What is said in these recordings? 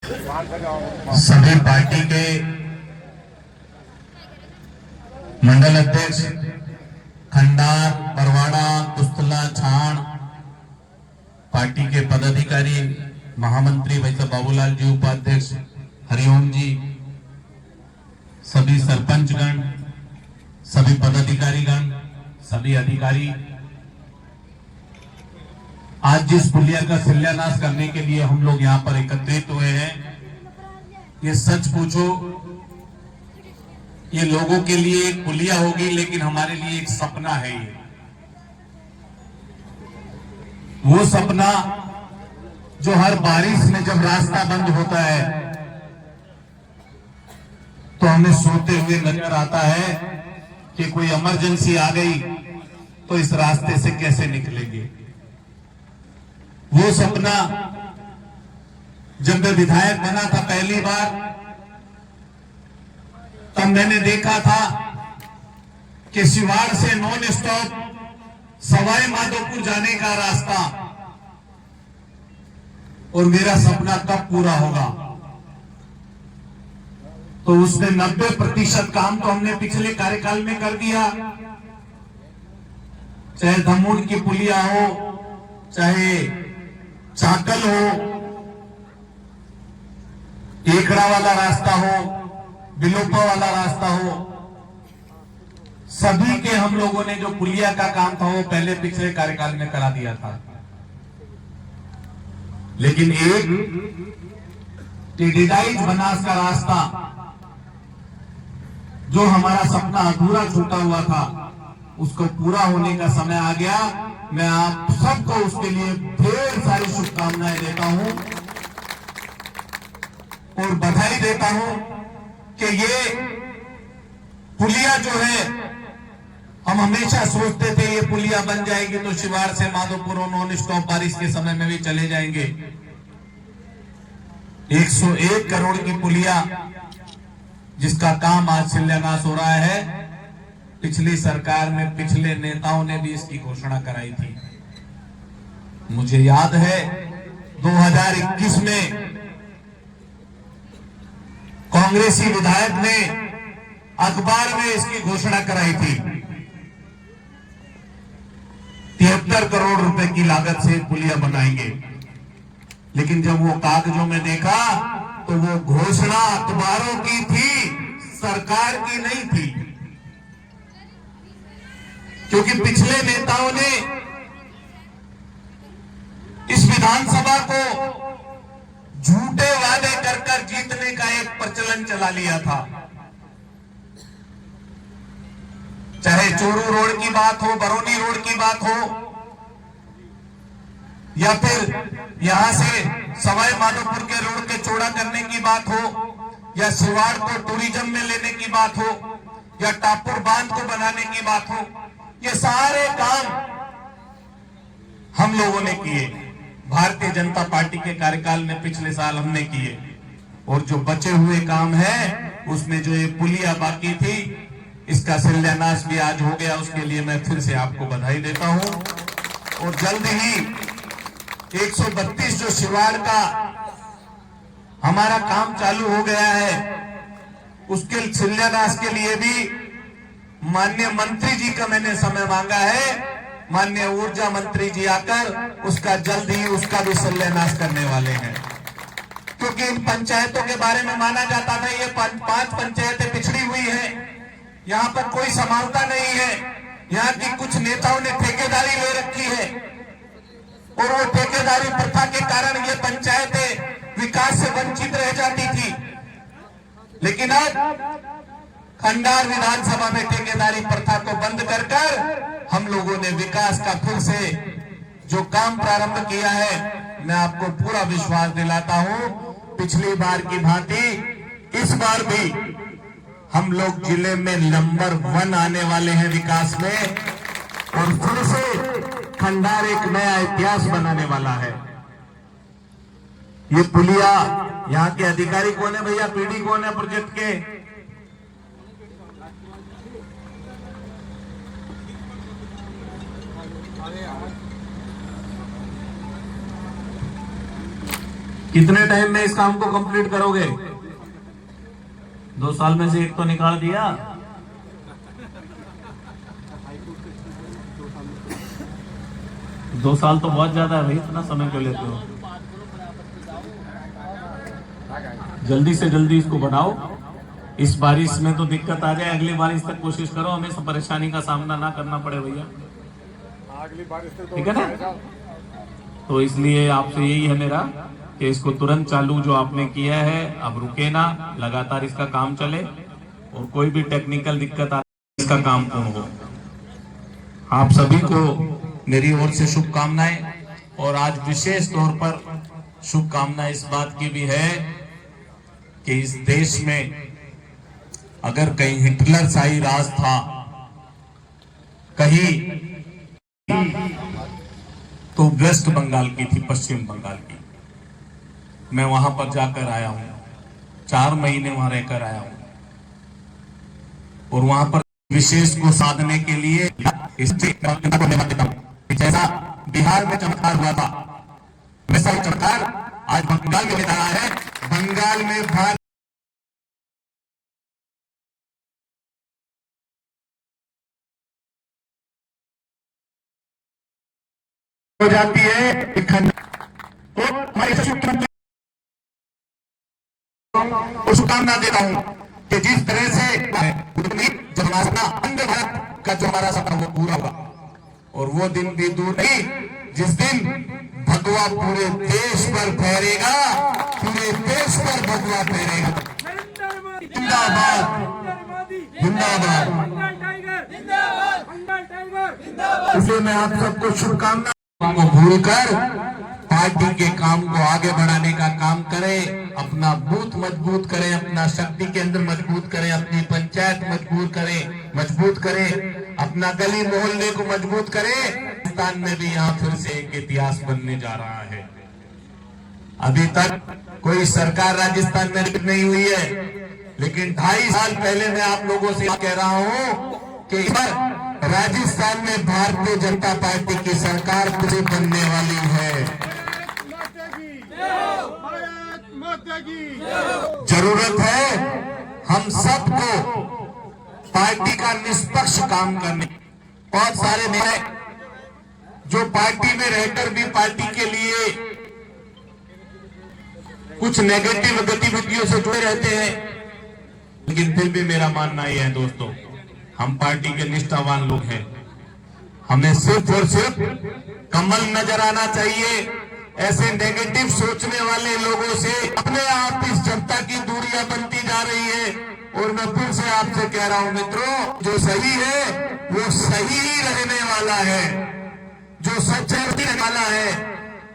सभी पार्टी के मंडल अध्यक्ष खंडार, बरवाड़ा, कुस्तला, छाण, पार्टी के पदाधिकारी, महामंत्री भाई साहब बाबूलाल जी, उपाध्यक्ष हरिओम जी, सभी सरपंचगण, सभी पदाधिकारीगण, सभी अधिकारी, आज जिस पुलिया का शिलान्यास करने के लिए हम लोग यहाँ पर एकत्रित हुए हैं, ये सच पूछो ये लोगों के लिए एक पुलिया होगी, लेकिन हमारे लिए एक सपना है। ये वो सपना जो हर बारिश में जब रास्ता बंद होता है तो हमें सोते हुए नजर आता है कि कोई इमरजेंसी आ गई तो इस रास्ते से कैसे निकलेंगे। वो सपना जब मैं विधायक बना था पहली बार, तब मैंने देखा था कि सिवाड़ से नॉन स्टॉप सवाई माधोपुर जाने का रास्ता, और मेरा सपना कब पूरा होगा। तो उसमें 90% काम तो हमने पिछले कार्यकाल में कर दिया, चाहे धमूड़ की पुलिया हो, चाहे चाकल हो, एकड़ा वाला रास्ता हो, बिलोपा वाला रास्ता हो, सभी के हम लोगों ने जो पुलिया का काम था वो पहले पिछले कार्यकाल में करा दिया था। लेकिन एक टेढ़ाई बनास का रास्ता जो हमारा सपना अधूरा छूटा हुआ था, उसको पूरा होने का समय आ गया। मैं आप सबको उसके लिए ढेर सारी शुभकामनाएं देता हूं और बधाई देता हूं कि ये पुलिया जो है, हम हमेशा सोचते थे ये पुलिया बन जाएगी तो शिवाड़ से माधोपुर नॉन स्टॉप बारिश के समय में भी चले जाएंगे। 101 करोड़ की पुलिया जिसका काम आज शिलान्यास हो रहा है, पिछली सरकार में पिछले नेताओं ने भी इसकी घोषणा कराई थी। मुझे याद है 2021 में कांग्रेसी विधायक ने अखबार में इसकी घोषणा कराई थी। 73 करोड़ रुपए की लागत से पुलिया बनाएंगे, लेकिन जब वो कागजों में देखा तो वो घोषणा अखबारों की थी, सरकार की नहीं थी। क्योंकि पिछले नेताओं ने इस विधानसभा को झूठे वादे कर कर जीतने का एक प्रचलन चला लिया था। चाहे चोरू रोड की बात हो, बरौनी रोड की बात हो, या फिर यहां से सवाई माधोपुर के रोड के चौड़ा करने की बात हो, या सिवाड़ को टूरिज्म में लेने की बात हो, या टापुर बांध को बनाने की बात हो, ये सारे काम हम लोगों ने किए। भारतीय जनता पार्टी के कार्यकाल में पिछले साल हमने किए, और जो बचे हुए काम है उसमें जो ये पुलिया बाकी थी, इसका शिलान्यास भी आज हो गया। उसके लिए मैं फिर से आपको बधाई देता हूं। और जल्द ही 132 जो शिवाड़ का हमारा काम चालू हो गया है, उसके शिलान्यास के लिए भी माननीय मंत्री जी का मैंने समय मांगा है। माननीय ऊर्जा मंत्री जी आकर उसका जल्द ही उसका भी शिलान्यास करने वाले हैं। क्योंकि इन पंचायतों के बारे में माना जाता था ये 5 पंचायतें पिछड़ी हुई हैं, यहाँ पर कोई संभालता नहीं है, यहाँ की कुछ नेताओं ने ठेकेदारी ले रखी है, और वो ठेकेदारी प्रथा के कारण ये पंचायतें विकास से वंचित रह जाती थी। लेकिन अब खंडार विधानसभा में ठेकेदारी प्रथा को बंद कर हम लोगों ने विकास का फिर से जो काम प्रारंभ किया है, मैं आपको पूरा विश्वास दिलाता हूं, पिछली बार की भांति इस बार भी हम लोग जिले में नंबर 1 आने वाले हैं विकास में, और फिर से खंडार एक नया इतिहास बनाने वाला है। ये पुलिया, यहाँ के अधिकारी कौन है भैया, पीडी कौन है प्रोजेक्ट के? कितने टाइम में इस काम को कंप्लीट करोगे? 2 साल में से एक तो निकाल दिया। दो साल तो बहुत ज्यादा है भाई, इतना समय क्यों लेते हो? जल्दी से जल्दी इसको बढ़ाओ। इस बारिश में तो दिक्कत आ जाए, अगली बारिश तक कोशिश करो हमें सब परेशानी का सामना ना करना पड़े भैया, अगली बारिश से तो ठीक है ना? तो इसलिए आपसे यही है मेरा कि इसको तुरंत चालू जो आपने किया है अब रुके ना, लगातार इसका काम चले और कोई भी टेक्निकल दिक्कत आ इसका काम पूर्ण हो। आप सभी को मेरी ओर से शुभकामनाएं, और आज विशेष तौर पर शुभकामना इस बात की भी है कि इस देश में अगर कहीं हिटलर शाही राज था, कहीं तो वेस्ट बंगाल की थी, पश्चिम बंगाल की। मैं वहां पर जाकर आया हूं, 4 महीने वहां रहकर आया हूं, और वहां पर विशेष को साधने के लिए जैसा बिहार में चमत्कार हुआ था वैसा चमत्कार आज बंगाल में रहा है। बंगाल में भारत हो जाती है। शुभकामना देता हूं कि जिस तरह से जन्माष्टमी अंग भारत का जो हमारा सपना वो पूरा होगा, और वो दिन भी दूर नहीं जिस दिन भगवा पूरे देश पर फहरेगा, पूरे देश पर भगवा फहरेगा। जिंदाबाद जिंदाबाद। इसलिए मैं आप सबको शुभकामना को भूलकर पार्टी के काम को आगे बढ़ाने का काम करें, अपना बूथ मजबूत करें, अपना शक्ति केंद्र मजबूत करें, अपनी पंचायत मजबूत करें, अपना गली मोहल्ले को मजबूत करें। राजस्थान में भी यहाँ फिर से एक इतिहास बनने जा रहा है। अभी तक कोई सरकार राजस्थान में नहीं हुई है, लेकिन 2.5 साल पहले मैं आप लोगों से कह रहा हूँ कि राजस्थान में भारतीय जनता पार्टी की सरकार फिर बनने वाली है। जरूरत है हम सबको पार्टी का निष्पक्ष काम करने। बहुत सारे नेता जो पार्टी में रहकर भी पार्टी के लिए कुछ नेगेटिव गतिविधियों से जुड़े रहते हैं, लेकिन फिर भी मेरा मानना यह है दोस्तों, हम पार्टी के निष्ठावान लोग हैं। हमें सिर्फ और सिर्फ कमल नजर आना चाहिए। ऐसे नेगेटिव सोचने वाले लोगों से अपने आप इस जनता की दूरियां बनती जा रही है। और मैं फिर से आपसे कह रहा हूं मित्रों, जो सही है वो सही ही रहने वाला है, जो सच है वही रहने वाला है,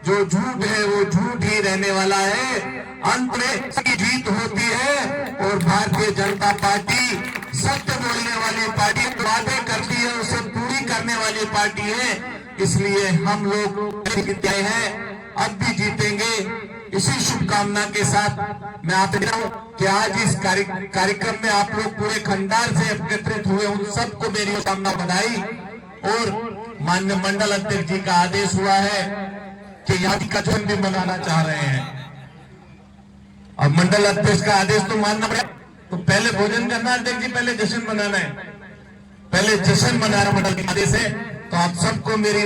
जो झूठ है वो झूठ ही रहने वाला है। अंत में सबकी जीत होती है, और भारतीय जनता पार्टी सत्य बोलने वाली पार्टी, वादे करती है उसे पूरी करने वाली पार्टी है। इसलिए हम लोग जीते हैं, अब भी जीतेंगे। इसी शुभकामना के साथ मैं आप कह रहा हूं कि आज इस कार्यक्रम में आप लोग पूरे खंडार से एकत्रित हुए, उन सबको मेरी शुभकामना बधाई। और माननीय मंडल अध्यक्ष जी का आदेश हुआ है कि यहाँ का जन्म भी मनाना चाह रहे हैं। अब मंडल अध्यक्ष का आदेश तो मानना पड़ेगा, तो पहले भोजन करना अध्यक्ष जी, पहले जश्न मनाना है, पहले जश्न मनाना मंडल के आदेश है। तो आप सबको मेरी